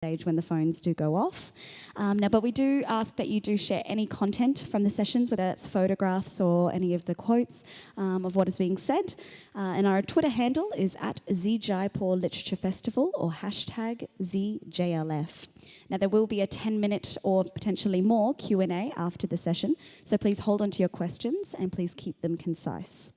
stage when the phones do go off. But we do ask that you do share any content from the sessions, whether that's photographs or any of the quotes of what is being said. And our Twitter handle is at ZJaipur Literature Festival or hashtag ZJLF. Now there will be a 10-minute or potentially more Q&A after the session, so please hold on to your questions and please keep them concise.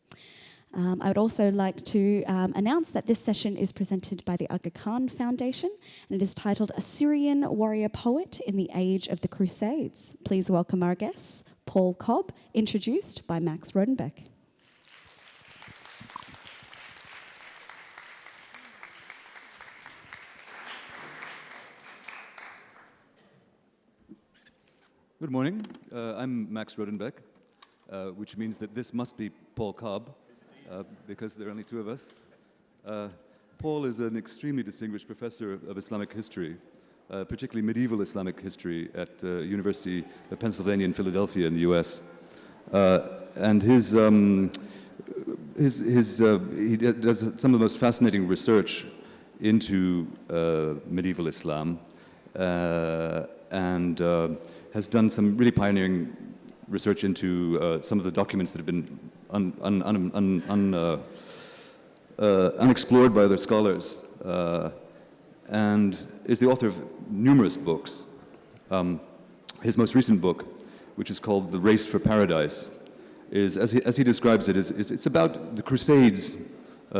I would also like to announce that this session is presented by the Aga Khan Foundation, and it is titled A Syrian Warrior Poet in the Age of the Crusades. Please welcome our guests, Paul Cobb, introduced by Max Rodenbeck. Good morning. I'm Max Rodenbeck, which means that this must be Paul Cobb. Because there are only two of us. Paul is an extremely distinguished professor of Islamic history, particularly medieval Islamic history at the University of Pennsylvania in Philadelphia in the US. And he does some of the most fascinating research into medieval Islam and has done some really pioneering research into some of the documents that have been unexplored by other scholars, and is the author of numerous books. His most recent book, which is called The Race for Paradise, is, as he describes it, it's about the Crusades,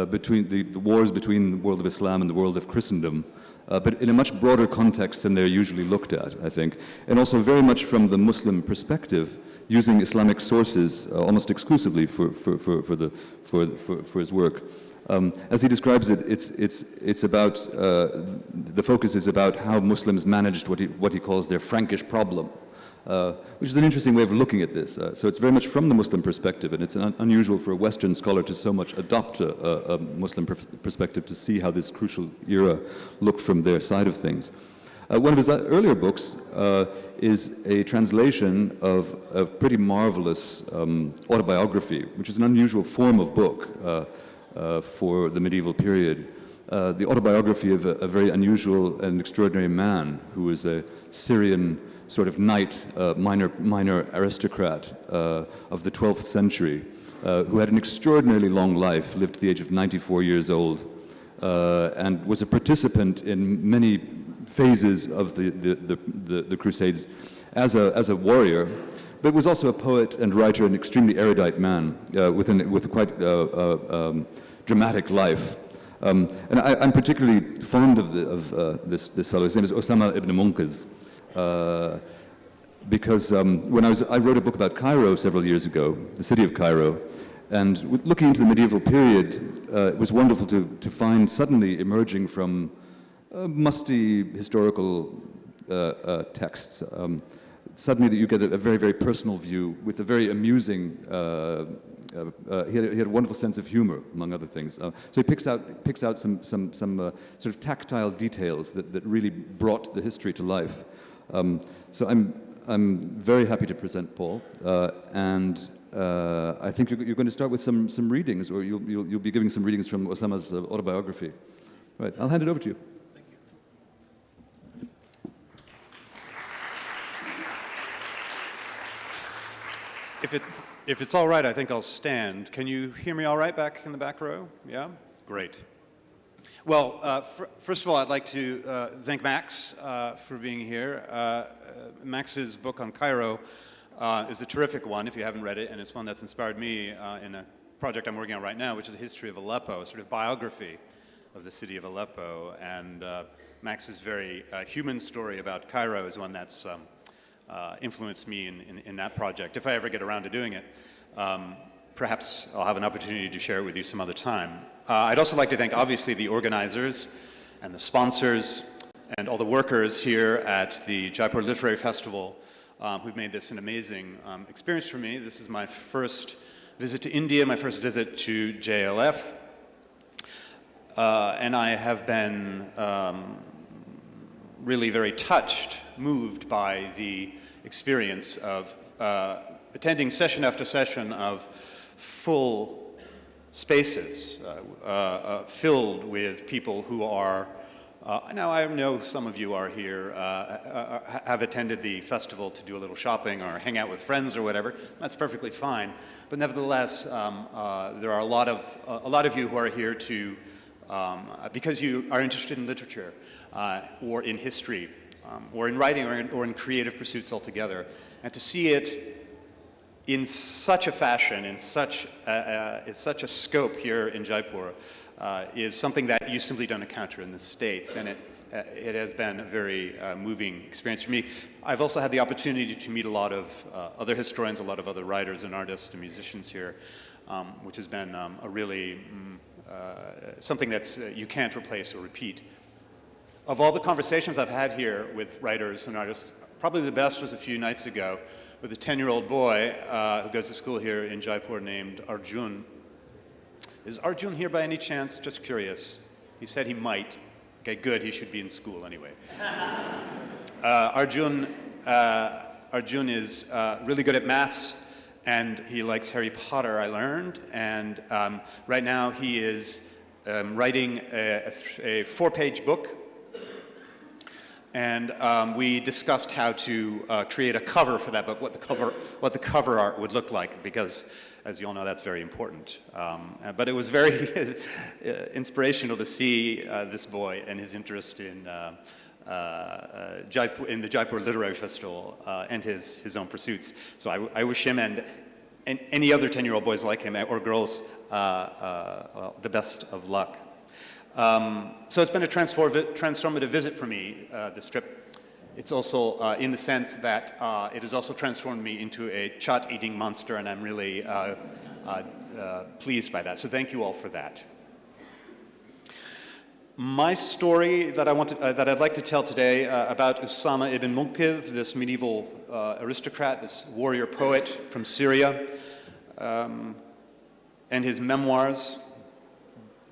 between the wars between the world of Islam and the world of Christendom, but in a much broader context than they're usually looked at, I think, and also very much from the Muslim perspective, using Islamic sources almost exclusively for his work. As he describes it, it's about the focus is about how Muslims managed what he calls their Frankish problem, which is an interesting way of looking at this. So it's very much from the Muslim perspective, and it's unusual for a Western scholar to so much adopt a Muslim perspective to see how this crucial era looked from their side of things. One of his earlier books is a translation of a pretty marvelous autobiography, which is an unusual form of book for the medieval period. The autobiography of a very unusual and extraordinary man who was a Syrian sort of knight, minor aristocrat of the 12th century, who had an extraordinarily long life, lived to the age of 94 years old, and was a participant in many phases of the Crusades as a warrior, but was also a poet and writer, an extremely erudite man with a quite dramatic life. And I'm particularly fond of this fellow. His name is Osama ibn Munqidh, because when I wrote a book about Cairo several years ago, the city of Cairo, and looking into the medieval period, it was wonderful to find suddenly emerging from musty historical texts, suddenly that you get a very, very personal view with a very amusing, he had a wonderful sense of humor, among other things. So he picks out some sort of tactile details that really brought the history to life. So I'm very happy to present Paul, and I think you're going to start with some readings, or you'll be giving some readings from Osama's autobiography. Right, I'll hand it over to you. If it's all right, I think I'll stand. Can you hear me all right back in the back row? Yeah? Great. Well, first of all, I'd like to thank Max for being here. Max's book on Cairo is a terrific one, if you haven't read it, and it's one that's inspired me in a project I'm working on right now, which is the history of Aleppo, a sort of biography of the city of Aleppo. And Max's very human story about Cairo is one that's influenced me in that project. If I ever get around to doing it, perhaps I'll have an opportunity to share it with you some other time. I'd also like to thank, obviously, the organizers and the sponsors and all the workers here at the Jaipur Literary Festival who've made this an amazing experience for me. This is my first visit to India, my first visit to JLF, and I have been really very touched, moved by the experience of attending session after session of full spaces filled with people who are Now, I know some of you are here, have attended the festival to do a little shopping or hang out with friends or whatever. That's perfectly fine. But nevertheless, there are a lot of you who are here to, because you are interested in literature or in history or in writing or in creative pursuits altogether. And to see it in such a fashion, in such a scope here in Jaipur, is something that you simply don't encounter in the States, and it has been a very moving experience for me. I've also had the opportunity to meet a lot of other historians, a lot of other writers and artists and musicians here, which has been a really something that's you can't replace or repeat. Of all the conversations I've had here with writers and artists, probably the best was a few nights ago with a 10-year-old boy who goes to school here in Jaipur named Arjun. Is Arjun here by any chance? Just curious. He said he might. Okay, good. He should be in school anyway. Arjun is really good at maths, and he likes Harry Potter, I learned. And right now he is writing a 4-page book. And we discussed how to create a cover for that book, what the cover art would look like, because, as you all know, that's very important. But it was very inspirational to see this boy and his interest in the Jaipur Literary Festival and his own pursuits. So I wish him and any other 10-year-old boys like him or girls the best of luck. So it's been a transformative visit for me, this trip. It's also in the sense that it has also transformed me into a chaat-eating monster, and I'm really pleased by that. So thank you all for that. My story that I'd like to tell today about Usama ibn Munqidh, this medieval aristocrat, this warrior poet from Syria, and his memoirs.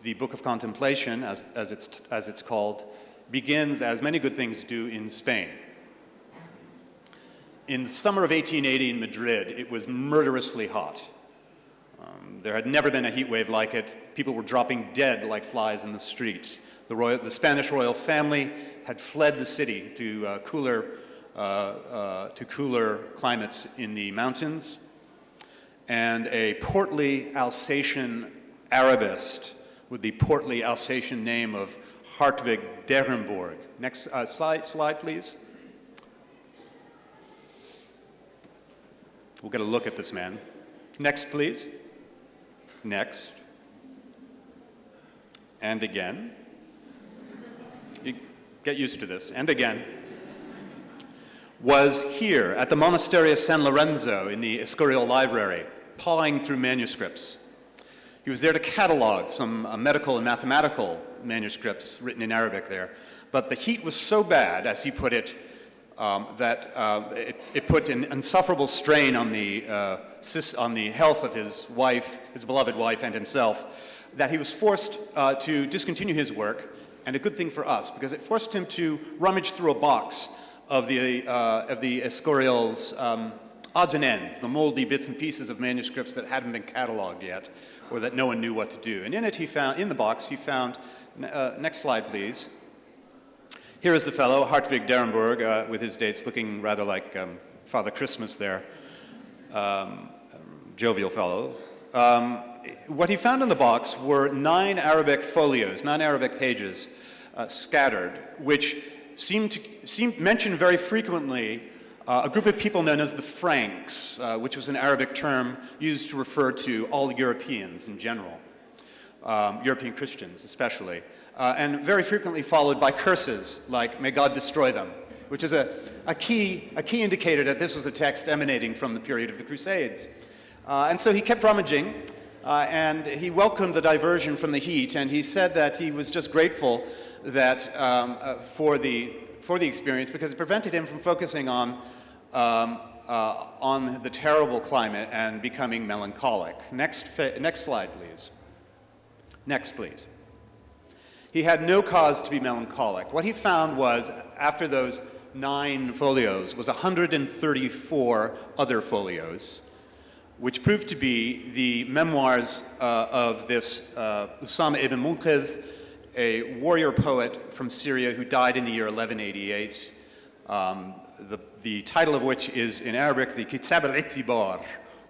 The Book of Contemplation, as it's called, begins, as many good things do, in Spain. In the summer of 1880 in Madrid, it was murderously hot. There had never been a heat wave like it. People were dropping dead like flies in the street. The Spanish royal family had fled the city to cooler climates in the mountains. And a portly Alsatian Arabist with the portly Alsatian name of Hartwig d'Arenberg. Next slide, please. We'll get a look at this man. Next, please. Next. And again. You get used to this. And again. Was here at the Monastery of San Lorenzo in the Escorial Library, pawing through manuscripts. He was there to catalog some medical and mathematical manuscripts written in Arabic there. But the heat was so bad, as he put it, that it put an insufferable strain on the health of his wife, his beloved wife, and himself, that he was forced to discontinue his work, and a good thing for us, because it forced him to rummage through a box of the Escorial's odds and ends, the moldy bits and pieces of manuscripts that hadn't been cataloged yet, or that no one knew what to do. And in the box, he found, next slide, please. Here is the fellow, Hartwig d'Arenberg, with his dates looking rather like Father Christmas there, jovial fellow. What he found in the box were 9 Arabic folios, 9 Arabic pages scattered, which mentioned very frequently a group of people known as the Franks, which was an Arabic term used to refer to all Europeans in general, European Christians especially, and very frequently followed by curses like, "May God destroy them," which is a key indicator that this was a text emanating from the period of the Crusades. And so he kept rummaging, and he welcomed the diversion from the heat, and he said that he was just grateful that for the experience, because it prevented him from focusing on the terrible climate and becoming melancholic. Next slide, please. Next, please. He had no cause to be melancholic. What he found was, after those 9 folios, was 134 other folios, which proved to be the memoirs of this Usama ibn Munqidh a warrior poet from Syria who died in the year 1188, the title of which is in Arabic the Kitab al-Ittibar,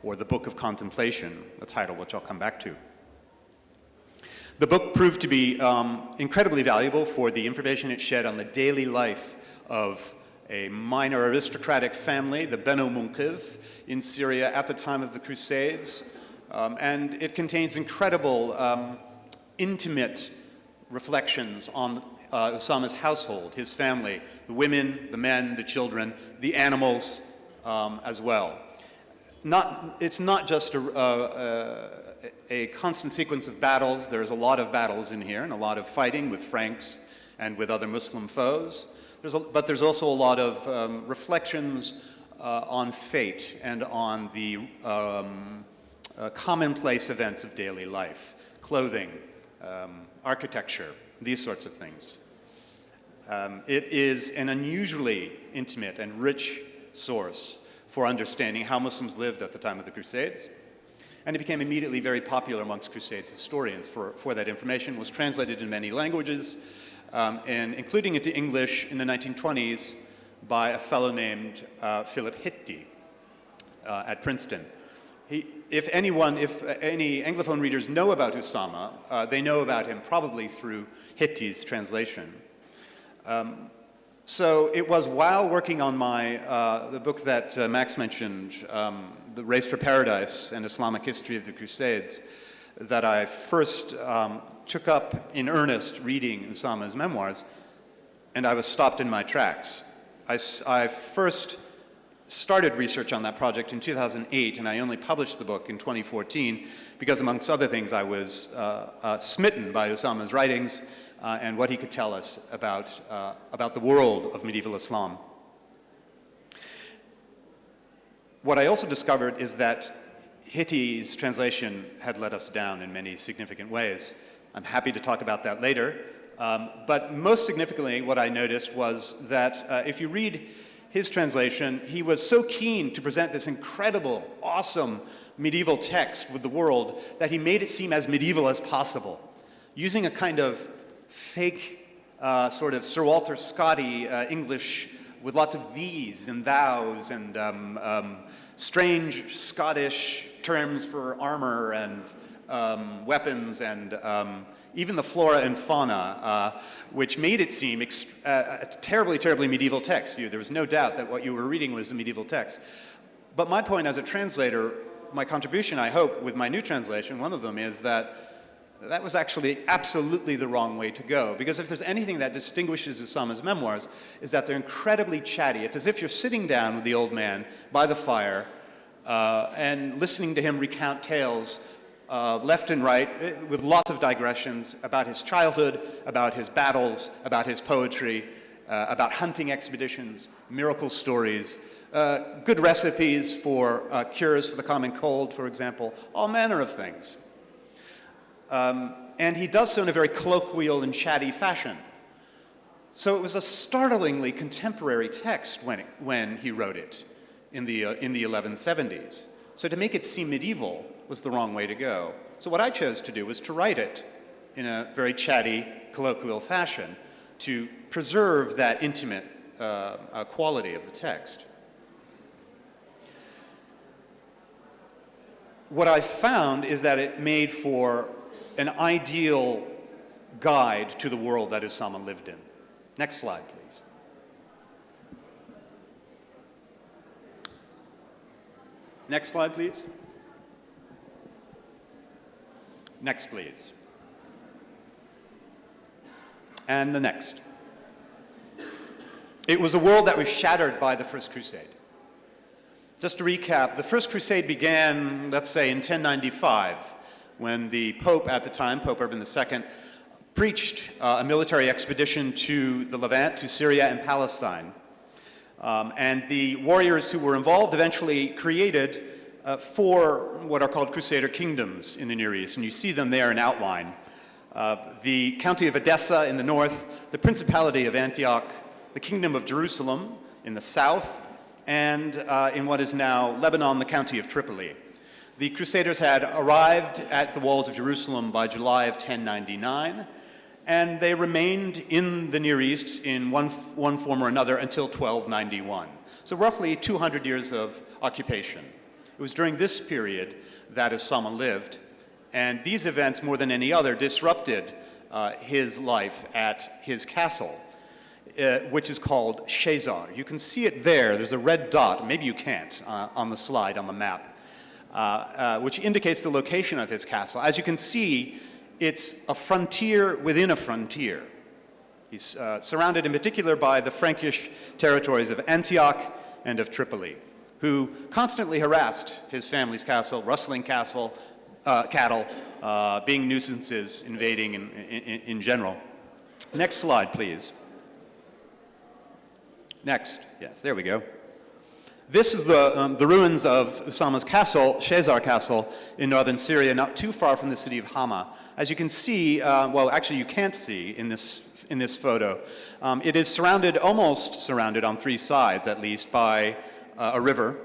or the Book of Contemplation, a title which I'll come back to. The book proved to be incredibly valuable for the information it shed on the daily life of a minor aristocratic family, the Banu Munqidh, in Syria at the time of the Crusades. And it contains incredible, intimate reflections on Usama's household, his family, the women, the men, the children, the animals as well. It's not just a constant sequence of battles. There's a lot of battles in here and a lot of fighting with Franks and with other Muslim foes. But there's also a lot of reflections on fate and on the commonplace events of daily life, clothing, architecture, these sorts of things. It is an unusually intimate and rich source for understanding how Muslims lived at the time of the Crusades. And it became immediately very popular amongst Crusades historians for that information. It was translated in many languages, and including into English in the 1920s by a fellow named Philip Hitti at Princeton. If any Anglophone readers know about Usama, they know about him probably through Hitti's translation. So it was while working on the book that Max mentioned, The Race for Paradise, An Islamic History of the Crusades, that I first took up in earnest reading Usama's memoirs, and I was stopped in my tracks. I first started research on that project in 2008, and I only published the book in 2014 because, amongst other things, I was smitten by Usama's writings and what he could tell us about the world of medieval Islam. What I also discovered is that Hitti's translation had let us down in many significant ways. I'm happy to talk about that later. But most significantly, what I noticed was that if you read his translation, he was so keen to present this incredible, awesome medieval text with the world that he made it seem as medieval as possible, using a kind of fake sort of Sir Walter Scotty English with lots of these and thous and strange Scottish terms for armor and weapons and even the flora and fauna, which made it seem a terribly, terribly medieval text. There was no doubt that what you were reading was a medieval text. But my point as a translator, my contribution, I hope, with my new translation, one of them is that was actually absolutely the wrong way to go. Because if there's anything that distinguishes Usama's memoirs, is that they're incredibly chatty. It's as if you're sitting down with the old man by the fire and listening to him recount tales left and right, with lots of digressions about his childhood, about his battles, about his poetry, about hunting expeditions, miracle stories, good recipes for cures for the common cold, for example, all manner of things. And he does so in a very colloquial and chatty fashion. So it was a startlingly contemporary text when he wrote it in the 1170s. So to make it seem medieval was the wrong way to go. So what I chose to do was to write it in a very chatty, colloquial fashion to preserve that intimate quality of the text. What I found is that it made for an ideal guide to the world that Usama lived in. Next slide, please. Next slide, please. Next, please. And the next. It was a world that was shattered by the First Crusade. Just to recap, the First Crusade began, let's say, in 1095, when the Pope at the time, Pope Urban II, preached a military expedition to the Levant, to Syria and Palestine. And the warriors who were involved eventually created 4 what are called Crusader kingdoms in the Near East, and you see them there in outline. The county of Edessa in the north, the Principality of Antioch, the Kingdom of Jerusalem in the south, and in what is now Lebanon, the county of Tripoli. The Crusaders had arrived at the walls of Jerusalem by July of 1099, and they remained in the Near East in one form or another until 1291. So roughly 200 years of occupation. It was during this period that Usama lived, and these events, more than any other, disrupted his life at his castle, which is called Shezar. You can see it there. There's a red dot, maybe you can't, on the slide on the map, which indicates the location of his castle. As you can see, it's a frontier within a frontier. He's surrounded in particular by the Frankish territories of Antioch and of Tripoli, who constantly harassed his family's castle, rustling cattle, being nuisances, invading in general. Next slide, please. Next. Yes, there we go. This is the ruins of Usama's castle, Shezar Castle, in northern Syria, not too far from the city of Hama. As you can see, well, actually you can't see in this photo, it is almost surrounded on three sides, at least, by a river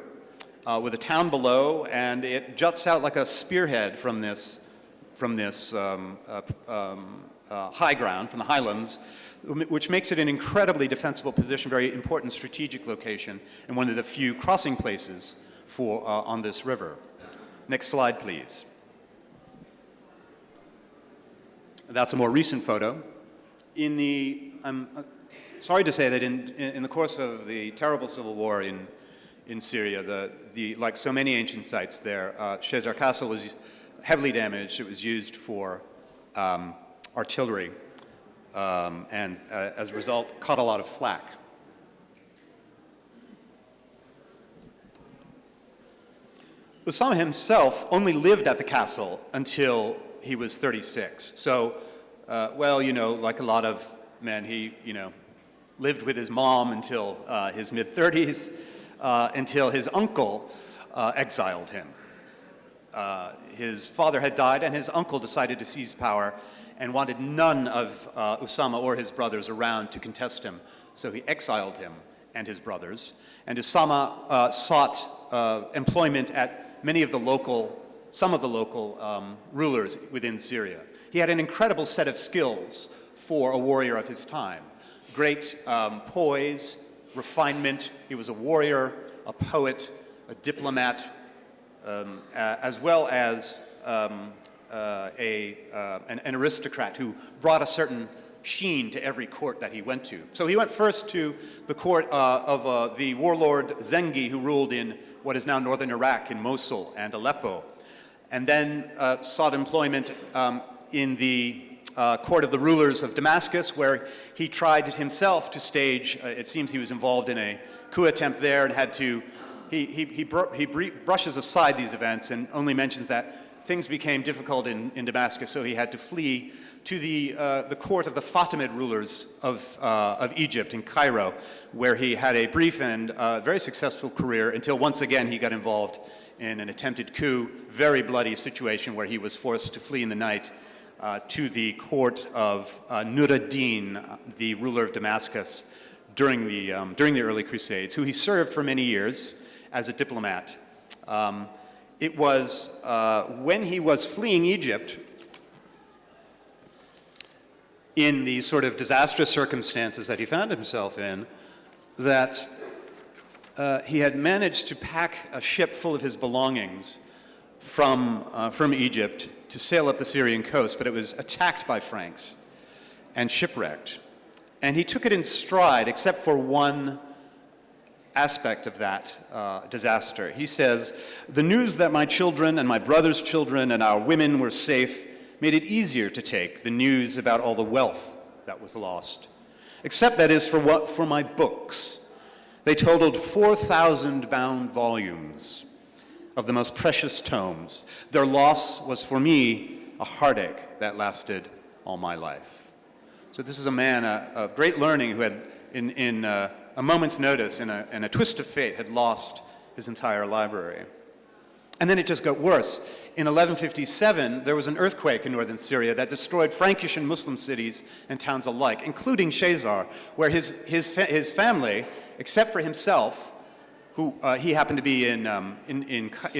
with a town below, and it juts out like a spearhead from this high ground, from the highlands, which makes it an incredibly defensible position, very important strategic location, and one of the few crossing places on this river. Next slide, please. That's a more recent photo. I'm sorry to say that in the course of the terrible civil war in Syria, like so many ancient sites there, Shezar Castle was heavily damaged. It was used for artillery, and as a result, caught a lot of flak. Usama himself only lived at the castle until he was 36. So, well, you know, like a lot of men, he, you know, lived with his mom until his mid-30s, until his uncle exiled him. His father had died, and his uncle decided to seize power and wanted none of Usama or his brothers around to contest him. So he exiled him and his brothers. And Usama sought employment at some of the local rulers within Syria. He had an incredible set of skills for a warrior of his time. Great poise, refinement. He was a warrior, a poet, a diplomat, as well as an aristocrat who brought a certain sheen to every court that he went to. So he went first to the court of the warlord Zengi, who ruled in what is now northern Iraq, in Mosul and Aleppo, and then sought employment in the court of the rulers of Damascus, where he tried himself to stage, it seems he was involved in a coup attempt there and had to, he brushes aside these events and only mentions that things became difficult in Damascus, so he had to flee to the court of the Fatimid rulers of Egypt in Cairo, where he had a brief and very successful career until once again he got involved in an attempted coup, very bloody situation where he was forced to flee in the night to the court of Nur ad-Din, the ruler of Damascus, during the early Crusades, who he served for many years as a diplomat. It was when he was fleeing Egypt in the sort of disastrous circumstances that he found himself in that he had managed to pack a ship full of his belongings from Egypt to sail up the Syrian coast, but it was attacked by Franks and shipwrecked. And he took it in stride, except for one aspect of that disaster. He says, "The news that my children and my brother's children and our women were safe made it easier to take the news about all the wealth that was lost. Except, that is, for my books. They totaled 4,000 bound volumes of the most precious tomes. Their loss was for me a heartache that lasted all my life." So this is a man of great learning who had, in a moment's notice, in a twist of fate, had lost his entire library. And then it just got worse. In 1157, there was an earthquake in northern Syria that destroyed Frankish and Muslim cities and towns alike, including Shezar, where his family, except for himself, who he happened to be in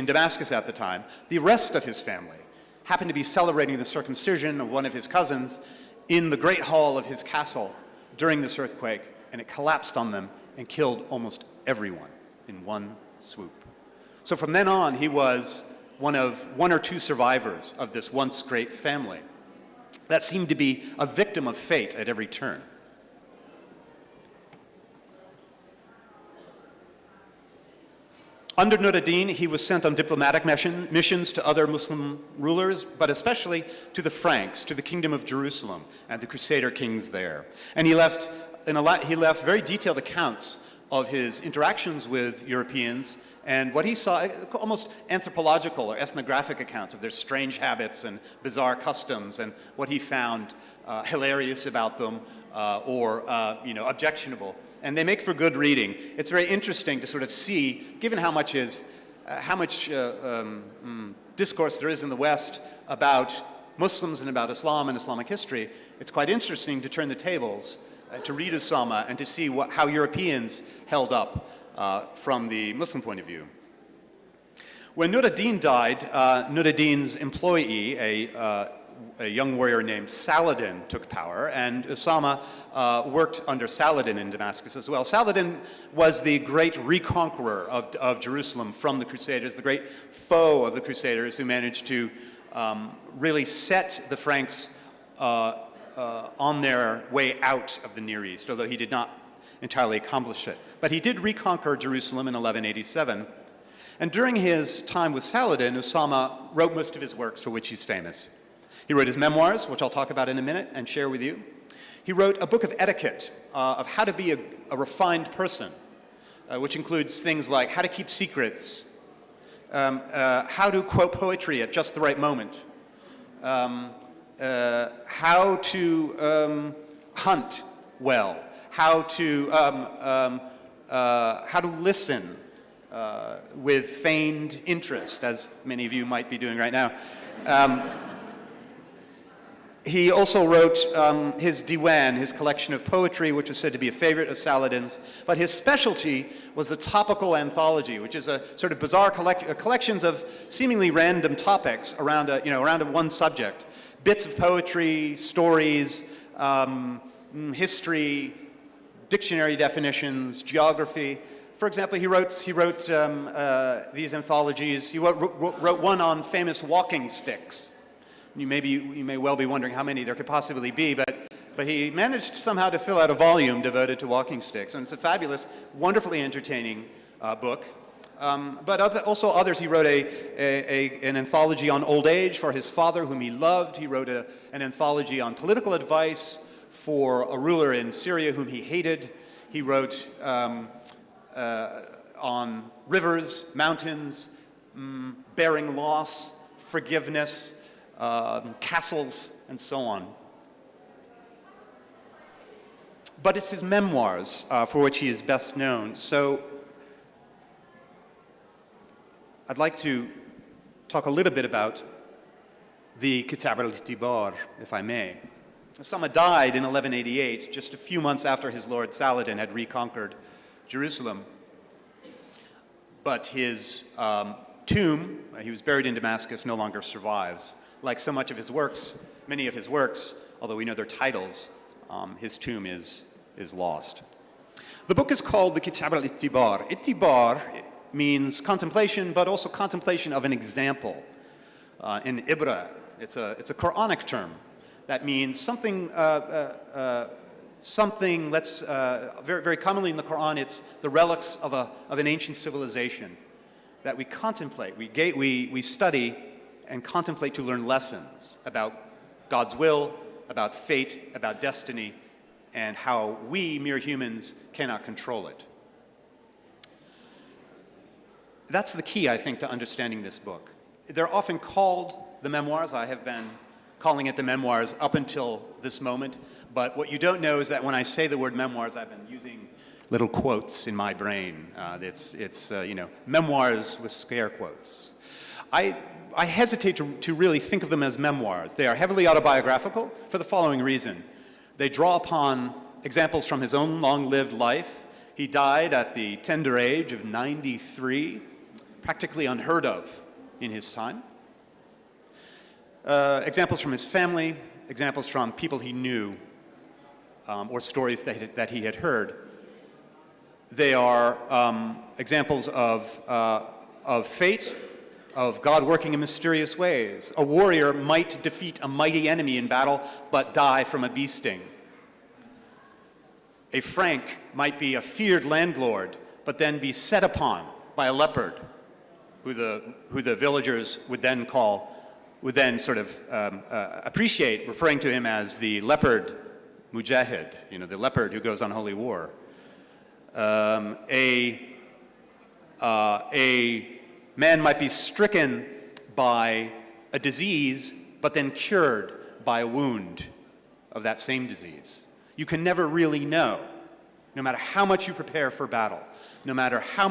Damascus at the time, the rest of his family happened to be celebrating the circumcision of one of his cousins in the great hall of his castle during this earthquake, and it collapsed on them and killed almost everyone in one swoop. So from then on, he was one of one or two survivors of this once great family that seemed to be a victim of fate at every turn. Under Nur ad-Din, he was sent on diplomatic missions to other Muslim rulers, but especially to the Franks, to the Kingdom of Jerusalem, and the Crusader kings there. And he left very detailed accounts of his interactions with Europeans and what he saw, almost anthropological or ethnographic accounts of their strange habits and bizarre customs, and what he found hilarious about them or objectionable. And they make for good reading. It's very interesting to sort of see, given how much discourse there is in the West about Muslims and about Islam and Islamic history, it's quite interesting to turn the tables, to read Usama and to see how Europeans held up from the Muslim point of view. When Nur ad-Din died, Nur ad-Din's employee, a young warrior named Saladin, took power, and Usama worked under Saladin in Damascus as well. Saladin was the great reconqueror of Jerusalem from the Crusaders, the great foe of the Crusaders who managed to really set the Franks on their way out of the Near East, although he did not entirely accomplish it. But he did reconquer Jerusalem in 1187. And during his time with Saladin, Usama wrote most of his works for which he's famous. He wrote his memoirs, which I'll talk about in a minute and share with you. He wrote a book of etiquette, of how to be a refined person, which includes things like how to keep secrets, how to quote poetry at just the right moment, how to hunt well, how to listen with feigned interest, as many of you might be doing right now. He also wrote his diwan, his collection of poetry, which was said to be a favorite of Saladin's. But his specialty was the topical anthology, which is a sort of bizarre collections of seemingly random topics around one subject. Bits of poetry, stories, history, dictionary definitions, geography. For example, he wrote these anthologies. He wrote one on famous walking sticks. You may well be wondering how many there could possibly be, but he managed somehow to fill out a volume devoted to walking sticks. And it's a fabulous, wonderfully entertaining book. But also others, he wrote an anthology on old age for his father, whom he loved. He wrote an anthology on political advice for a ruler in Syria whom he hated. He wrote on rivers, mountains, bearing loss, forgiveness, castles, and so on. But it's his memoirs for which he is best known. So I'd like to talk a little bit about the Kitab al-Itibar, if I may. Usama died in 1188, just a few months after his lord Saladin had reconquered Jerusalem. But his tomb, he was buried in Damascus, no longer survives. Like so much of his works, many of his works, although we know their titles, his tomb is lost. The book is called the Kitab al-Itibar. Itibar means contemplation, but also contemplation of an example. In Ibra, it's a Quranic term. That means something, very, very commonly in the Quran, it's the relics of an ancient civilization that we contemplate, we study and contemplate to learn lessons about God's will, about fate, about destiny, and how we, mere humans, cannot control it. That's the key, I think, to understanding this book. They're often called the memoirs. I have been calling it the memoirs up until this moment. But what you don't know is that when I say the word memoirs, I've been using little quotes in my brain. It's memoirs with scare quotes. I hesitate to really think of them as memoirs. They are heavily autobiographical for the following reason. They draw upon examples from his own long-lived life. He died at the tender age of 93, practically unheard of in his time. Examples from his family, examples from people he knew or stories that he had heard. They are examples of fate, of God working in mysterious ways. A warrior might defeat a mighty enemy in battle, but die from a bee sting. A Frank might be a feared landlord, but then be set upon by a leopard, who the villagers would then sort of appreciate, referring to him as the leopard mujahid, the leopard who goes on holy war. A man might be stricken by a disease, but then cured by a wound of that same disease. You can never really know, no matter how much you prepare for battle, no matter how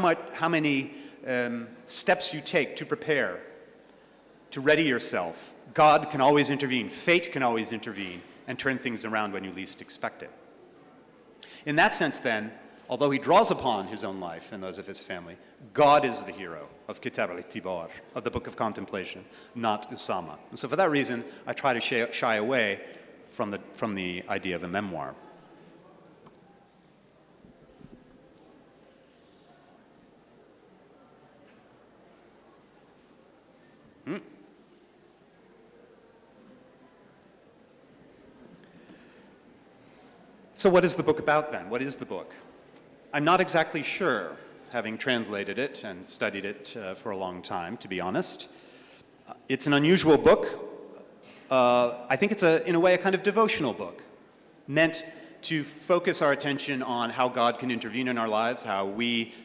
many steps you take to prepare, to ready yourself. God can always intervene, fate can always intervene, and turn things around when you least expect it. In that sense, then, although he draws upon his own life and those of his family, God is the hero of Kitab al-Ittibar, of the Book of Contemplation, not Usama. And so for that reason, I try to shy away from the idea of a memoir. So what is the book about then? What is the book? I'm not exactly sure, having translated it and studied it for a long time, to be honest. It's an unusual book. I think it's, in a way, a kind of devotional book, meant to focus our attention on how God can intervene in our lives, how we,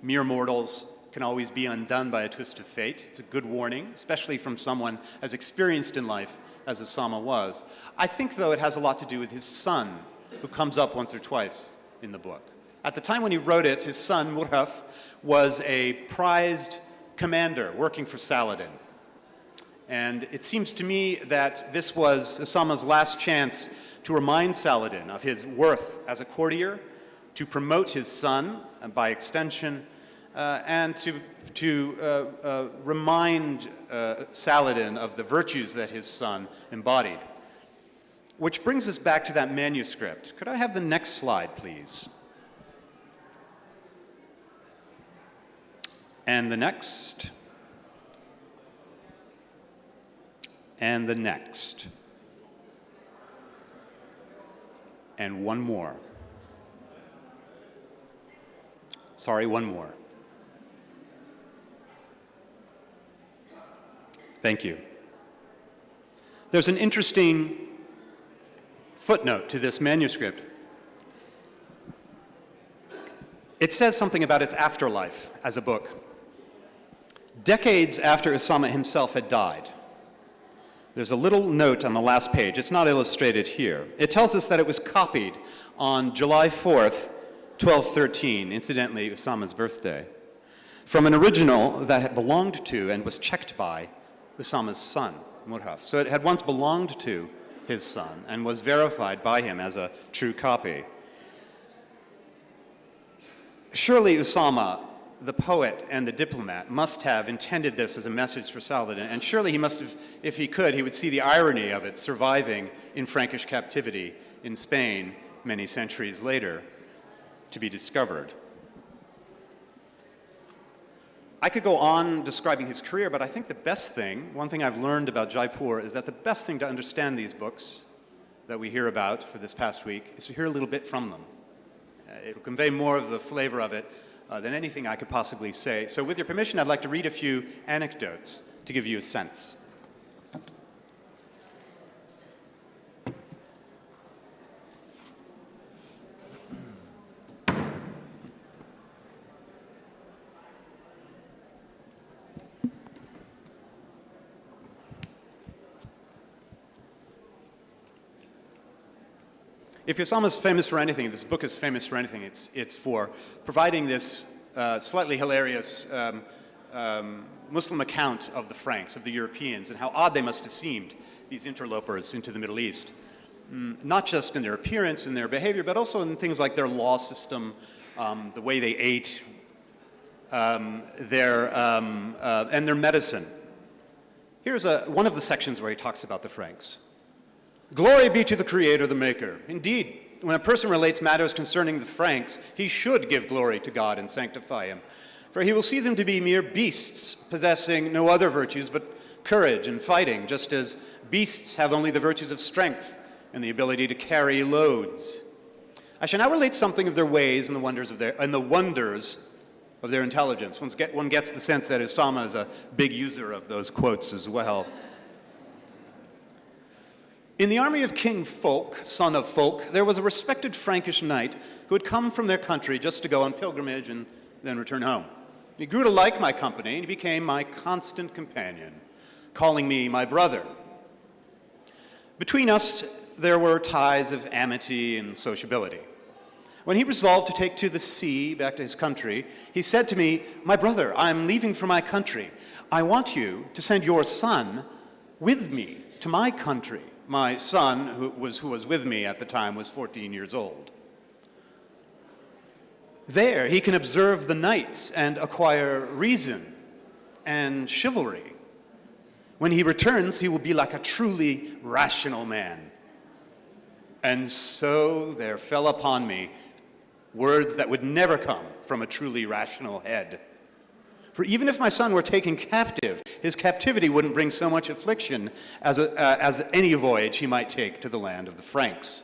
mere mortals, can always be undone by a twist of fate. It's a good warning, especially from someone as experienced in life as Usama was. I think, though, it has a lot to do with his son, who comes up once or twice in the book. At the time when he wrote it, his son, Murhaf, was a prized commander working for Saladin. And it seems to me that this was Usama's last chance to remind Saladin of his worth as a courtier, to promote his son, and by extension, and to remind Saladin of the virtues that his son embodied. Which brings us back to that manuscript. Could I have the next slide, please? And the next. And the next. And one more. Sorry, one more. Thank you. There's an interesting footnote to this manuscript. It says something about its afterlife as a book. Decades after Usama himself had died, there's a little note on the last page. It's not illustrated here. It tells us that it was copied on July 4th, 1213, incidentally Usama's birthday, from an original that had belonged to and was checked by Usama's son, Murhaf. So it had once belonged to his son and was verified by him as a true copy. Surely Usama, the poet and the diplomat, must have intended this as a message for Saladin, and surely he must have, if he could, he would see the irony of it surviving in Frankish captivity in Spain many centuries later to be discovered. I could go on describing his career, but I think the best thing, one thing I've learned about Jaipur, is that the best thing to understand these books that we hear about for this past week is to hear a little bit from them. It'll convey more of the flavor of it than anything I could possibly say. So with your permission, I'd like to read a few anecdotes to give you a sense. If Usama's famous for anything, if this book is famous for anything, it's for providing this slightly hilarious Muslim account of the Franks, of the Europeans, and how odd they must have seemed, these interlopers into the Middle East. Not just in their appearance and their behavior, but also in things like their law system, the way they ate, and their medicine. Here's one of the sections where he talks about the Franks. Glory be to the Creator, the Maker. Indeed, when a person relates matters concerning the Franks, he should give glory to God and sanctify him. For he will see them to be mere beasts, possessing no other virtues but courage and fighting, just as beasts have only the virtues of strength and the ability to carry loads. I shall now relate something of their ways and the wonders of their intelligence. One gets the sense that Usama is a big user of those quotes as well. In the army of King Fulk, son of Fulk, there was a respected Frankish knight who had come from their country just to go on pilgrimage and then return home. He grew to like my company, and he became my constant companion, calling me my brother. Between us, there were ties of amity and sociability. When he resolved to take to the sea back to his country, he said to me, "My brother, I'm leaving for my country. I want you to send your son with me to my country." My son, who was with me at the time, was 14 years old. There, he can observe the knights and acquire reason and chivalry. When he returns, he will be like a truly rational man. And so there fell upon me words that would never come from a truly rational head. For even if my son were taken captive, his captivity wouldn't bring so much affliction as any voyage he might take to the land of the Franks.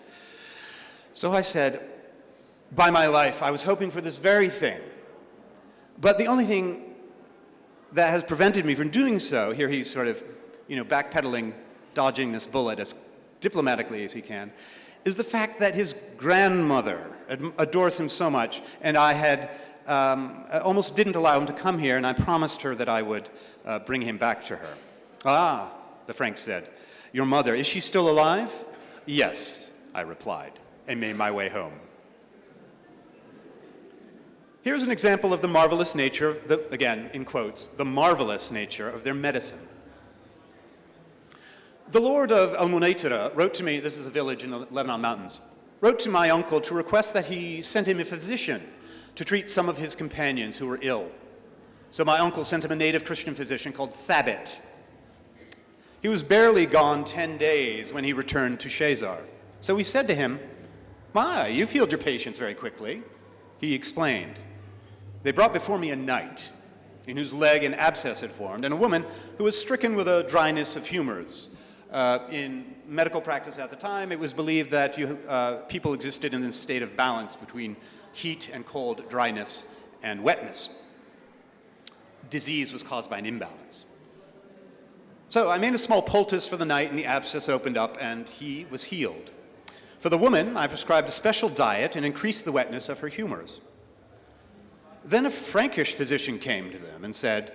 So I said, "By my life, I was hoping for this very thing. But the only thing that has prevented me from doing so," here he's sort of, backpedaling, dodging this bullet as diplomatically as he can, "is the fact that his grandmother adores him so much, and I had almost didn't allow him to come here, and I promised her that I would bring him back to her." "Ah," the Frank said, "your mother, is she still alive?" "Yes," I replied, and made my way home. Here's an example of the marvelous nature of again, in quotes, the marvelous nature of their medicine. The Lord of Al-Munaytira wrote to me, this is a village in the Lebanon mountains, wrote to my uncle to request that he send him a physician to treat some of his companions who were ill. So my uncle sent him a native Christian physician called Thabit. He was barely gone 10 days when he returned to Shazar. So he said to him, "My, you've healed your patients very quickly." He explained, "They brought before me a knight in whose leg an abscess had formed, and a woman who was stricken with a dryness of humors. In medical practice at the time, it was believed that people existed in a state of balance between heat and cold, dryness and wetness. Disease was caused by an imbalance. So I made a small poultice for the knight, and the abscess opened up, and he was healed. For the woman, I prescribed a special diet and increased the wetness of her humors. Then a Frankish physician came to them and said,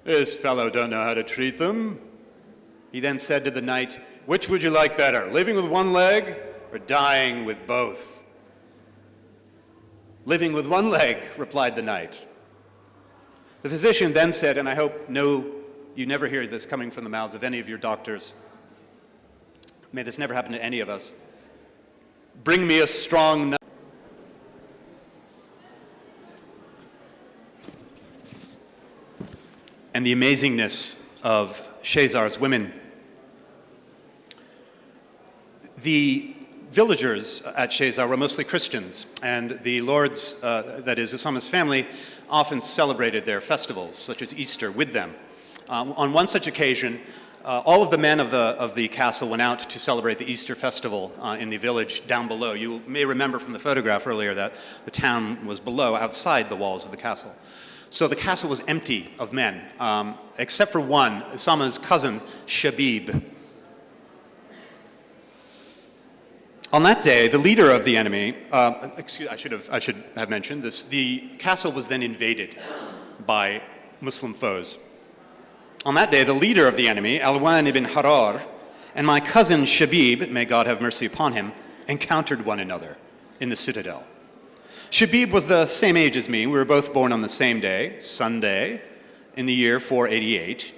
'This fellow don't know how to treat them.' He then said to the knight, 'Which would you like better, living with one leg or dying with both?' 'Living with one leg,' replied the knight. The physician then said, and I hope you never hear this coming from the mouths of any of your doctors. May this never happen to any of us. 'Bring me a strong knife.'" And the amazingness of Shazar's women. The villagers at Shazar were mostly Christians, and the lords, that is Usama's family, often celebrated their festivals, such as Easter, with them. On one such occasion, all of the men of the castle went out to celebrate the Easter festival in the village down below. You may remember from the photograph earlier that the town was below, outside the walls of the castle. So the castle was empty of men, except for one, Usama's cousin, Shabib. On that day, the leader of the enemy, I should have mentioned this, the castle was then invaded by Muslim foes. On that day, the leader of the enemy, Alwan ibn Harar, and my cousin Shabib, may God have mercy upon him, encountered one another in the citadel. Shabib was the same age as me. We were both born on the same day, Sunday, in the year 488,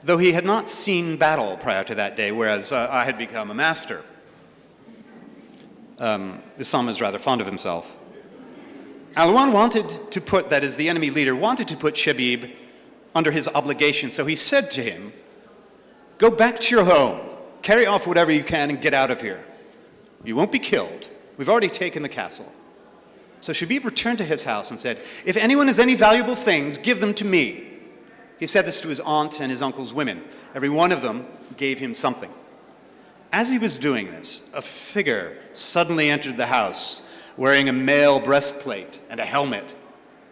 though he had not seen battle prior to that day, whereas I had become a master. Usama is rather fond of himself. Alwan wanted to put, that is, the enemy leader, wanted to put Shabib under his obligation, so he said to him, "Go back to your home, carry off whatever you can and get out of here. You won't be killed. We've already taken the castle. So Shabib returned to his house and said, if anyone has any valuable things, give them to me. He said this to his aunt and his uncle's women. Every one of them gave him something. As he was doing this, a figure suddenly entered the house, wearing a mail breastplate and a helmet,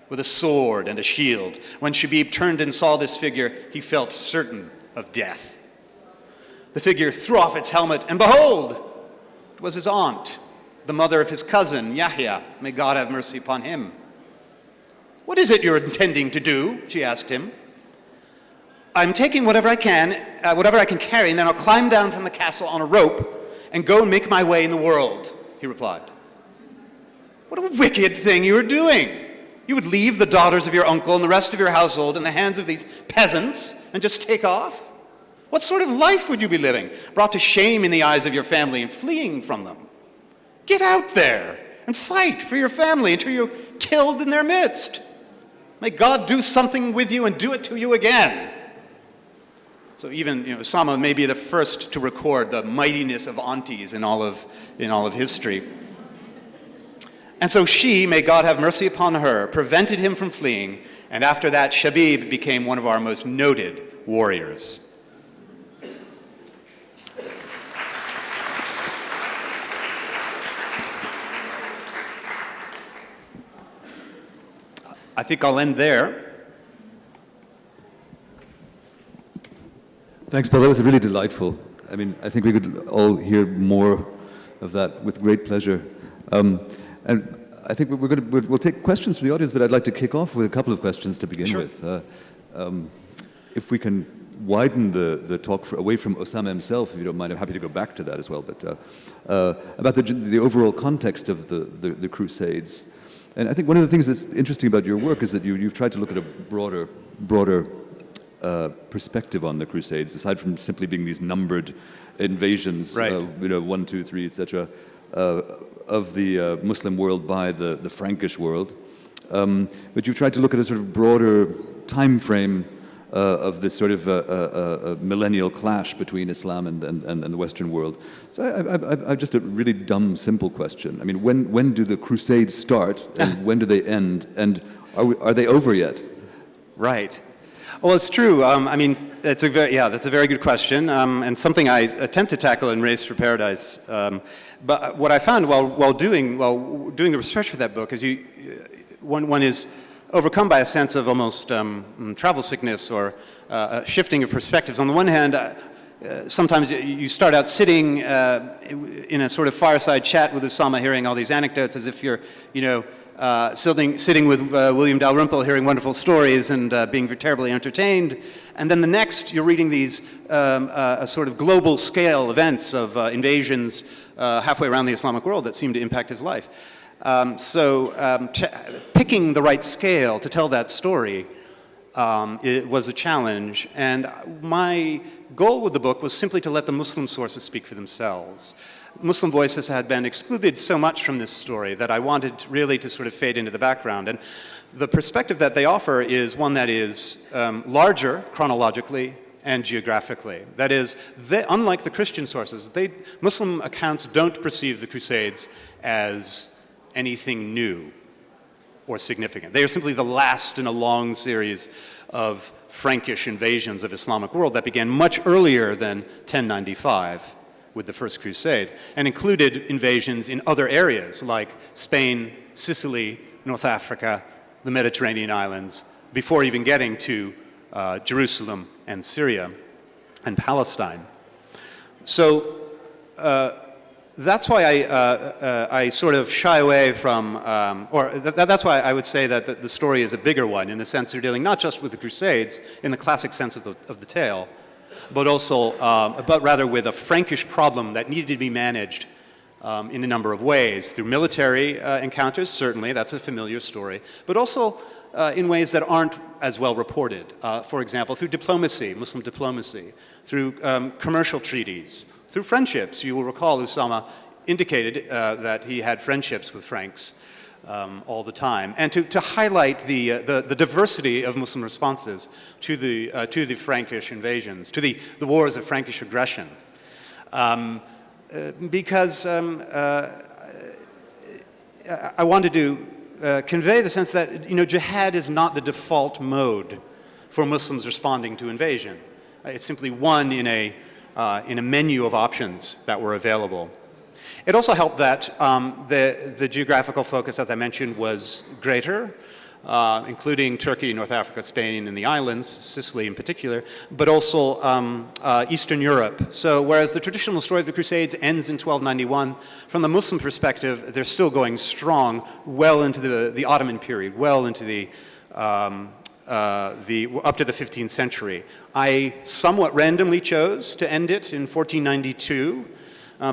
with a sword and a shield. When Shabib turned and saw this figure, he felt certain of death. The figure threw off its helmet, and behold, it was his aunt, the mother of his cousin, Yahya. May God have mercy upon him. What is it you're intending to do? She asked him. I'm taking whatever I can carry, and then I'll climb down from the castle on a rope and go and make my way in the world, he replied. What a wicked thing you are doing. You would leave the daughters of your uncle and the rest of your household in the hands of these peasants and just take off? What sort of life would you be living, brought to shame in the eyes of your family and fleeing from them? Get out there and fight for your family until you're killed in their midst. May God do something with you and do it to you again. So even Osama may be the first to record the mightiness of aunties in all of history. And so she, may God have mercy upon her, prevented him from fleeing, and after that Shabib became one of our most noted warriors. I think I'll end there. Thanks, Paul. That was really delightful. I mean, I think we could all hear more of that with great pleasure. And I think we'll take questions from the audience, but I'd like to kick off with a couple of questions to begin with. If we can widen the talk away from Osama himself, if you don't mind, I'm happy to go back to that as well. But about the overall context of the Crusades. And I think one of the things that's interesting about your work is that you've tried to look at a broader perspective on the Crusades, aside from simply being these numbered invasions, right. 1, 2, 3, etc., of the Muslim world by the Frankish world. But you've tried to look at a sort of broader time frame of this sort of a millennial clash between Islam and the Western world. So I've just a really dumb, simple question. I mean, when do the Crusades start, and when do they end, and are they over yet? Right. Well, it's true. I mean, that's a very good question, and something I attempt to tackle in Race for Paradise. But what I found while doing the research for that book is one is overcome by a sense of almost travel sickness or shifting of perspectives. On the one hand, sometimes you start out sitting in a sort of fireside chat with Osama, hearing all these anecdotes as if you're, sitting with William Dalrymple, hearing wonderful stories and being terribly entertained. And then the next, you're reading these sort of global scale events of invasions halfway around the Islamic world that seem to impact his life. Picking the right scale to tell that story it was a challenge. And my goal with the book was simply to let the Muslim sources speak for themselves. Muslim voices had been excluded so much from this story that I wanted really to sort of fade into the background. And the perspective that they offer is one that is larger chronologically and geographically. That is, unlike the Christian sources, Muslim accounts don't perceive the Crusades as anything new or significant. They are simply the last in a long series of Frankish invasions of Islamic world that began much earlier than 1095 with the First Crusade, and included invasions in other areas like Spain, Sicily, North Africa, the Mediterranean islands, before even getting to Jerusalem and Syria and Palestine. So that's why I sort of shy away from, that's why I would say that the story is a bigger one, in the sense they're dealing not just with the Crusades in the classic sense of the tale, but also, but rather with a Frankish problem that needed to be managed in a number of ways. Through military encounters, certainly, that's a familiar story, but also in ways that aren't as well reported. For example, through diplomacy, Muslim diplomacy, through commercial treaties, through friendships. You will recall Osama indicated that he had friendships with Franks all the time, and to highlight the diversity of Muslim responses to the Frankish invasions, to the wars of Frankish aggression. because I wanted to convey the sense that, jihad is not the default mode for Muslims responding to invasion. It's simply one in a menu of options that were available. It also helped that the geographical focus, as I mentioned, was greater, including Turkey, North Africa, Spain, and the islands, Sicily in particular, but also Eastern Europe. So whereas the traditional story of the Crusades ends in 1291, from the Muslim perspective, they're still going strong well into the Ottoman period, well into up to the 15th century. I somewhat randomly chose to end it in 1492,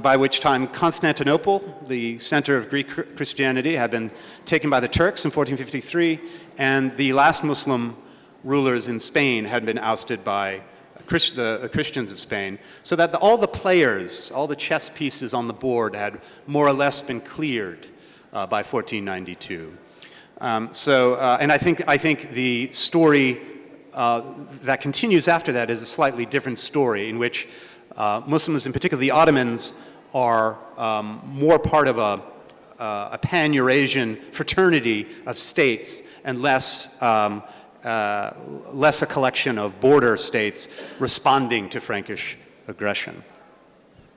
by which time Constantinople, the center of Greek Christianity, had been taken by the Turks in 1453, and the last Muslim rulers in Spain had been ousted by the Christians of Spain, so that all the players, all the chess pieces on the board had more or less been cleared by 1492. And I think the story that continues after that is a slightly different story in which Muslims, in particular the Ottomans, are more part of a pan-Eurasian fraternity of states and less a collection of border states responding to Frankish aggression.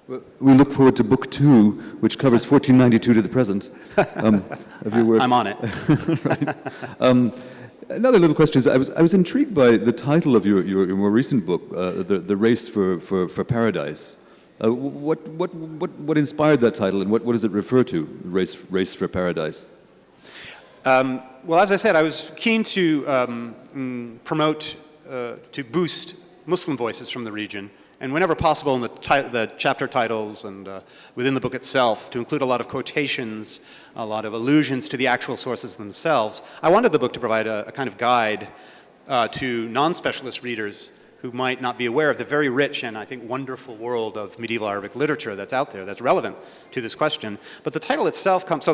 Well, we look forward to book 2, which covers 1492 to the present of your work. I'm on it. Right. Another little question is, I was intrigued by the title of your more recent book, The Race for Paradise. What inspired that title, and what does it refer to, Race for Paradise? Well, as I said, I was keen to promote, to boost Muslim voices from the region, and whenever possible in the chapter titles and within the book itself, to include a lot of quotations, a lot of allusions to the actual sources themselves. I wanted the book to provide a kind of guide to non-specialist readers who might not be aware of the very rich and, I think, wonderful world of medieval Arabic literature that's out there, that's relevant to this question. But the title itself comes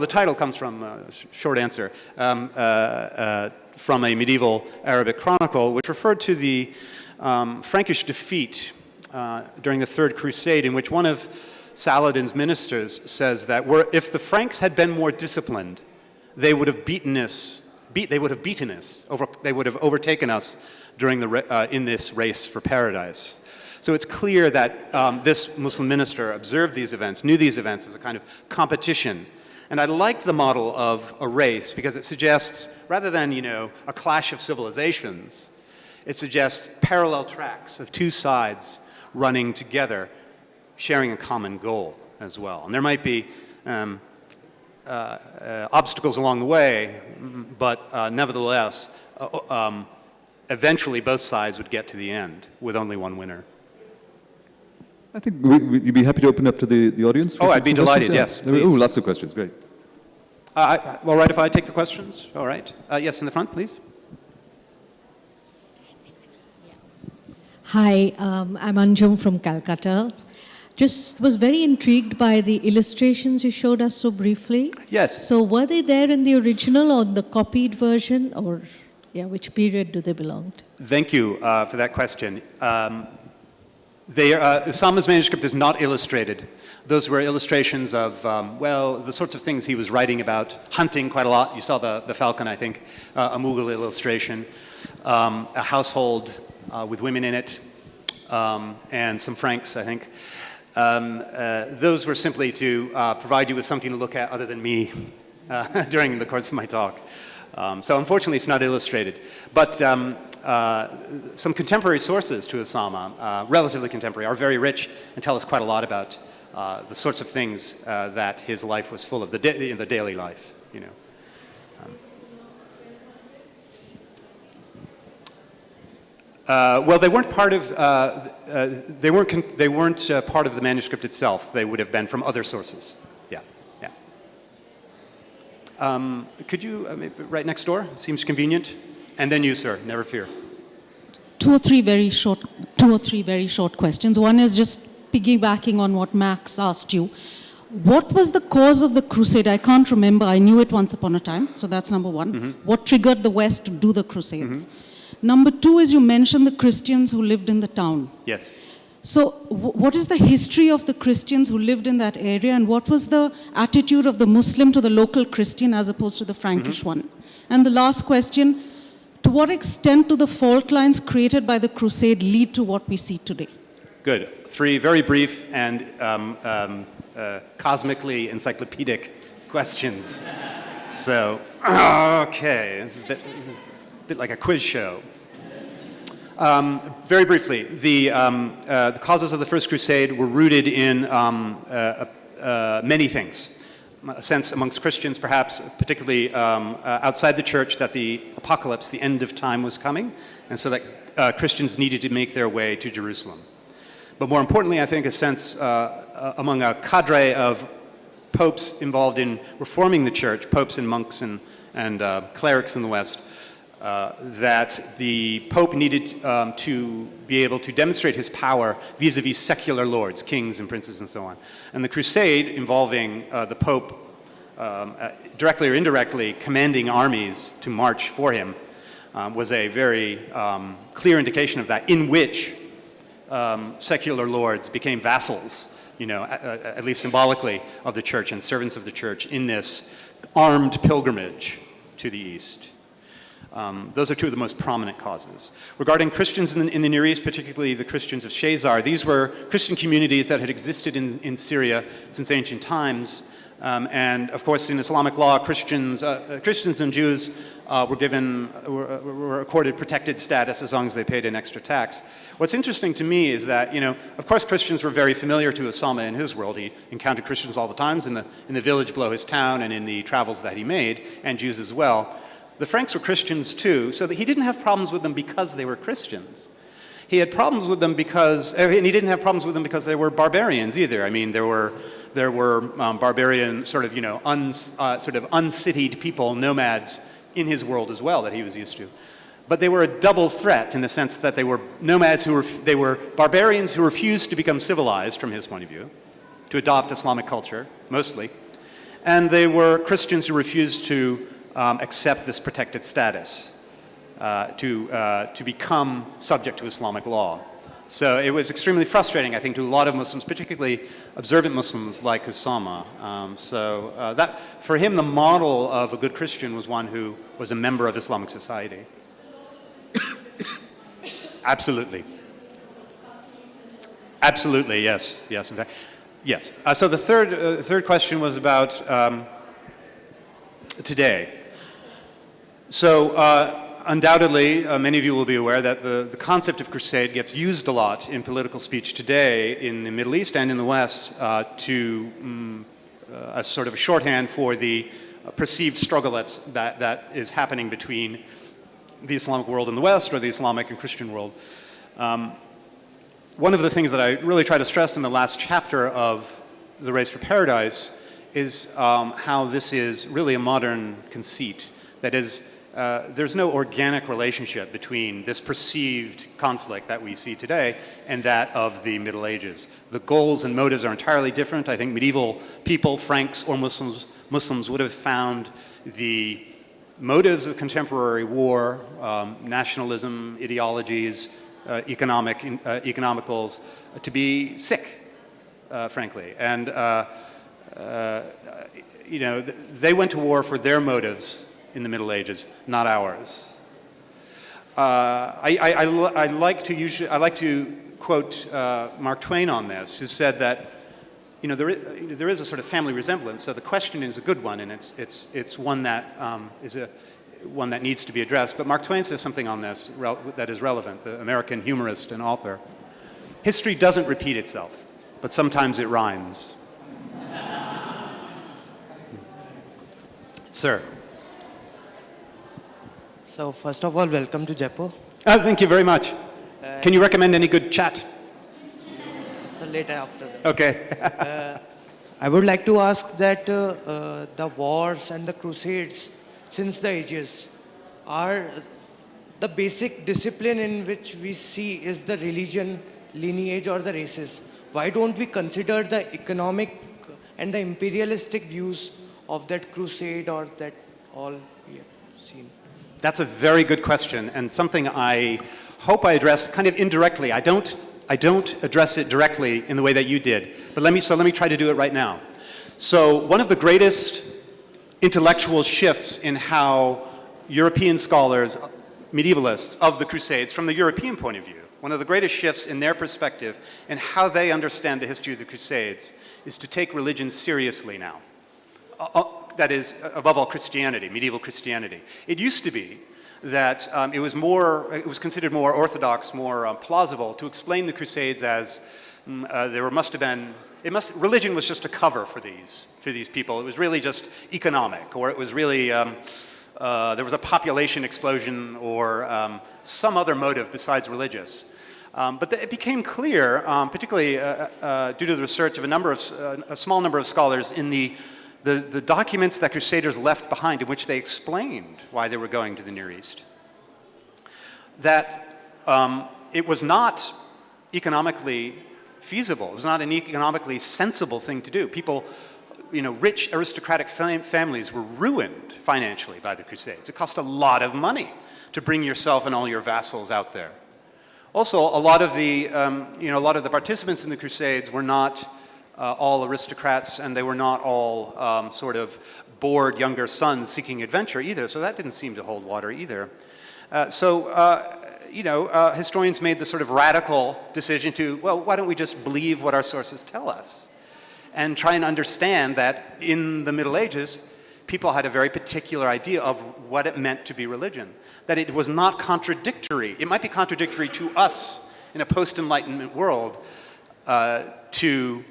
from, short answer, from a medieval Arabic chronicle, which referred to the Frankish defeat during the Third Crusade, in which one of Saladin's ministers says that if the Franks had been more disciplined, they would have beaten us, they would have overtaken us in this race for paradise. So it's clear that this Muslim minister observed these events, knew these events as a kind of competition. And I like the model of a race because it suggests, rather than, a clash of civilizations, it suggests parallel tracks of two sides running together, sharing a common goal as well. And there might be obstacles along the way, but nevertheless, eventually both sides would get to the end with only one winner. I think you'd be happy to open up to the audience? Oh, I'd be delighted, yes. Oh, lots of questions, great. All right, if I take the questions? All right. Yes, in the front, please. Hi, I'm Anjum from Calcutta. Just was very intrigued by the illustrations you showed us so briefly. Yes. So were they there in the original or the copied version, or which period do they belong to? Thank you for that question. Usama's manuscript is not illustrated. Those were illustrations of, the sorts of things he was writing about, hunting quite a lot. You saw the falcon, I think, a Mughal illustration, a household with women in it, and some Franks, I think. Those were simply to provide you with something to look at other than me during the course of my talk. So unfortunately, it's not illustrated. But some contemporary sources to Usama, relatively contemporary, are very rich and tell us quite a lot about the sorts of things that his life was full of, in the daily life, Well, they weren't part of part of the manuscript itself. They would have been from other sources. Yeah. Could you right next door? Seems convenient. And then you, sir. Never fear. Two or three very short questions. One is just piggybacking on what Max asked you. What was the cause of the crusade? I can't remember. I knew it once upon a time. So that's number one. Mm-hmm. What triggered the West to do the crusades? Mm-hmm. Number two is you mentioned the Christians who lived in the town. Yes. So what is the history of the Christians who lived in that area, and what was the attitude of the Muslim to the local Christian as opposed to the Frankish one? And the last question, to what extent do the fault lines created by the Crusade lead to what we see today? Good. 3 very brief and cosmically encyclopedic questions. So, okay, this is a bit like a quiz show. Very briefly, the causes of the First Crusade were rooted in many things. A sense amongst Christians, perhaps, particularly outside the church, that the apocalypse, the end of time, was coming, and so that Christians needed to make their way to Jerusalem. But more importantly, I think a sense among a cadre of popes involved in reforming the church, popes and monks and clerics in the West, that the Pope needed to be able to demonstrate his power vis-a-vis secular lords, kings and princes and so on. And the Crusade, involving the Pope directly or indirectly commanding armies to march for him, was a very clear indication of that, in which secular lords became vassals, at least symbolically, of the church and servants of the church in this armed pilgrimage to the East. Those are 2 of the most prominent causes. Regarding Christians in the Near East, particularly the Christians of Shazar, these were Christian communities that had existed in Syria since ancient times. And of course, in Islamic law, Christians and Jews were accorded protected status as long as they paid an extra tax. What's interesting to me is that, of course, Christians were very familiar to Osama in his world. He encountered Christians all the time in the village below his town and in the travels that he made, and Jews as well. The Franks were Christians too, so that he didn't have problems with them because they were Christians. He had problems with them and he didn't have problems with them because they were barbarians either. I mean, there were barbarian sort of uncitied people, nomads in his world as well that he was used to. But they were a double threat in the sense that they were nomads they were barbarians who refused to become civilized from his point of view, to adopt Islamic culture mostly, and they were Christians who refused to accept this protected status, to become subject to Islamic law. So it was extremely frustrating, I think, to a lot of Muslims, particularly observant Muslims like Osama. That, for him, the model of a good Christian was one who was a member of Islamic society. Absolutely. Absolutely, yes. Yes, in fact. Yes. So the third question was about today. So undoubtedly, many of you will be aware that the concept of crusade gets used a lot in political speech today in the Middle East and in the West as sort of a shorthand for the perceived struggle that is happening between the Islamic world in the West or the Islamic and Christian world. One of the things that I really try to stress in the last chapter of The Race for Paradise is how this is really a modern conceit. That is, there's no organic relationship between this perceived conflict that we see today and that of the Middle Ages. The goals and motives are entirely different. I think medieval people, Franks or Muslims would have found the motives of contemporary war, nationalism, ideologies, economicals, to be sick, frankly. And they went to war for their motives in the Middle Ages, not ours. I like to quote Mark Twain on this, who said that there is a sort of family resemblance. So the question is a good one, and it's one that one that needs to be addressed. But Mark Twain says something on this that is relevant. The American humorist and author. History doesn't repeat itself, but sometimes it rhymes. Sir. So first of all, welcome to Jaipur. Thank you very much. Can you recommend any good chat? So later after that. Okay. I would like to ask that the wars and the crusades since the ages are the basic discipline in which we see is the religion, lineage or the races. Why don't we consider the economic and the imperialistic views of that crusade or that all we have seen? That's a very good question, and something I hope I address kind of indirectly. I don't I don't address it directly in the way that you did, but let me try to do it right now. So one of the greatest intellectual shifts in how European scholars, medievalists of the Crusades, from the European point of view, one of the greatest shifts in their perspective and how they understand the history of the Crusades is to take religion seriously now. That is, above all, Christianity, medieval Christianity. It used to be that it was considered more orthodox, more plausible to explain the Crusades as religion was just a cover for these people. It was really just economic, or it was really there was a population explosion or some other motive besides religious. But it became clear, particularly due to the research of a small number of scholars in the documents that Crusaders left behind in which they explained why they were going to the Near East, that it was not economically feasible. It was not an economically sensible thing to do. People, rich aristocratic families were ruined financially by the Crusades. It cost a lot of money to bring yourself and all your vassals out there. Also, a lot of the participants in the Crusades were not all aristocrats, and they were not all sort of bored younger sons seeking adventure either, so that didn't seem to hold water either. Historians made the sort of radical decision to, well, why don't we just believe what our sources tell us? And try and understand that in the Middle Ages, people had a very particular idea of what it meant to be religion. That it was not contradictory. It might be contradictory to us in a post-Enlightenment world to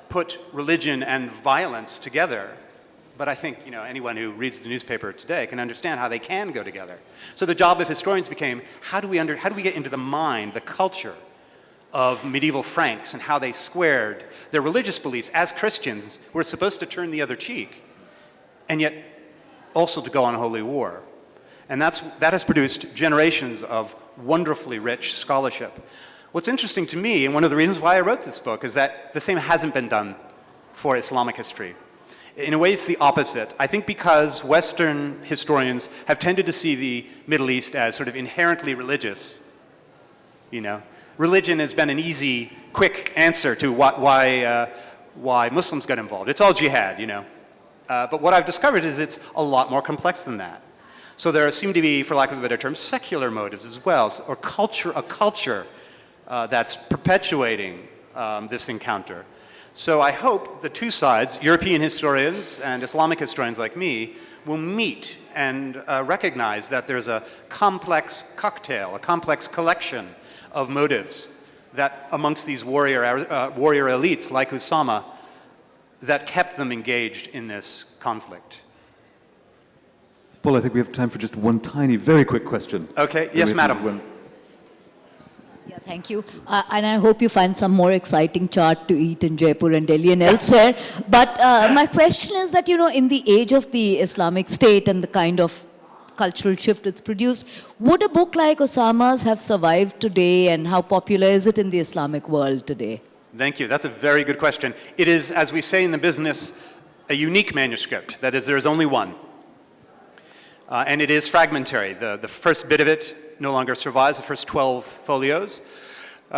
put religion and violence together. But I think anyone who reads the newspaper today can understand how they can go together. So the job of historians became, how do we get into the mind, the culture of medieval Franks and how they squared their religious beliefs as Christians who were supposed to turn the other cheek, and yet also to go on holy war. And that has produced generations of wonderfully rich scholarship. What's interesting to me, and one of the reasons why I wrote this book, is that the same hasn't been done for Islamic history. In a way, it's the opposite. I think because Western historians have tended to see the Middle East as sort of inherently religious, religion has been an easy, quick answer to why Muslims got involved. It's all jihad, But what I've discovered is it's a lot more complex than that. So there seem to be, for lack of a better term, secular motives as well, or a culture that's perpetuating this encounter. So I hope the two sides, European historians and Islamic historians like me, will meet and recognize that there's a complex cocktail, a complex collection of motives that amongst these warrior elites like Usama that kept them engaged in this conflict. Paul, I think we have time for just one tiny, very quick question. Okay, yes, madam. Yeah, thank you. And I hope you find some more exciting chart to eat in Jaipur and Delhi and elsewhere. But my question is that, in the age of the Islamic State and the kind of cultural shift it's produced, would a book like Osama's have survived today, and how popular is it in the Islamic world today? Thank you. That's a very good question. It is, as we say in the business, a unique manuscript. That is, there is only one. And it is fragmentary. The first bit of it no longer survives, the first 12 folios.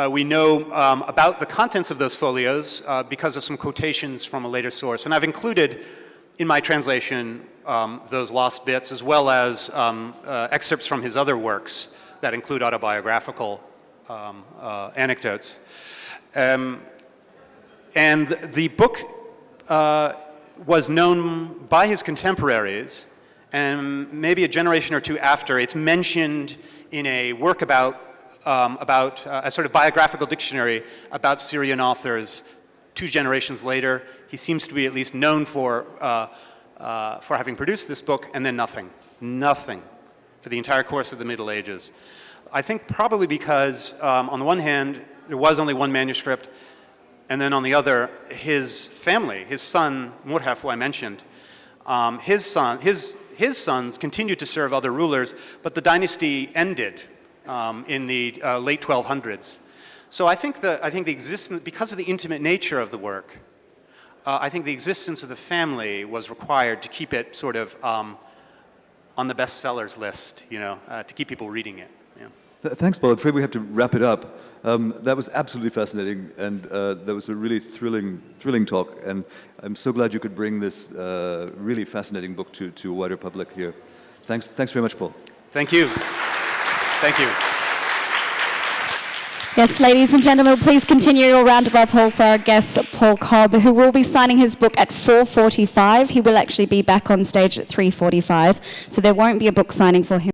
We know about the contents of those folios because of some quotations from a later source. And I've included in my translation those lost bits, as well as excerpts from his other works that include autobiographical anecdotes. And the book was known by his contemporaries, and maybe a generation or two after, it's mentioned in a work about a sort of biographical dictionary about Syrian authors 2 generations later. He seems to be at least known for having produced this book, and then nothing for the entire course of the Middle Ages. I think probably because, on the one hand, there was only one manuscript, and then on the other, his family, his son Murhaf, who I mentioned, his sons continued to serve other rulers, but the dynasty ended in the late 1200s. So I think the existence, because of the intimate nature of the work, I think the existence of the family was required to keep it sort of on the bestsellers list, to keep people reading it. Yeah. Thanks, Paul. I'm afraid we have to wrap it up. That was absolutely fascinating, and that was a really thrilling talk. And I'm so glad you could bring this really fascinating book to a wider public here. Thanks very much, Paul. Thank you. Thank you. Yes, ladies and gentlemen, please continue your round of applause for our guest, Paul Cobb, who will be signing his book at 4:45. He will actually be back on stage at 3:45, so there won't be a book signing for him.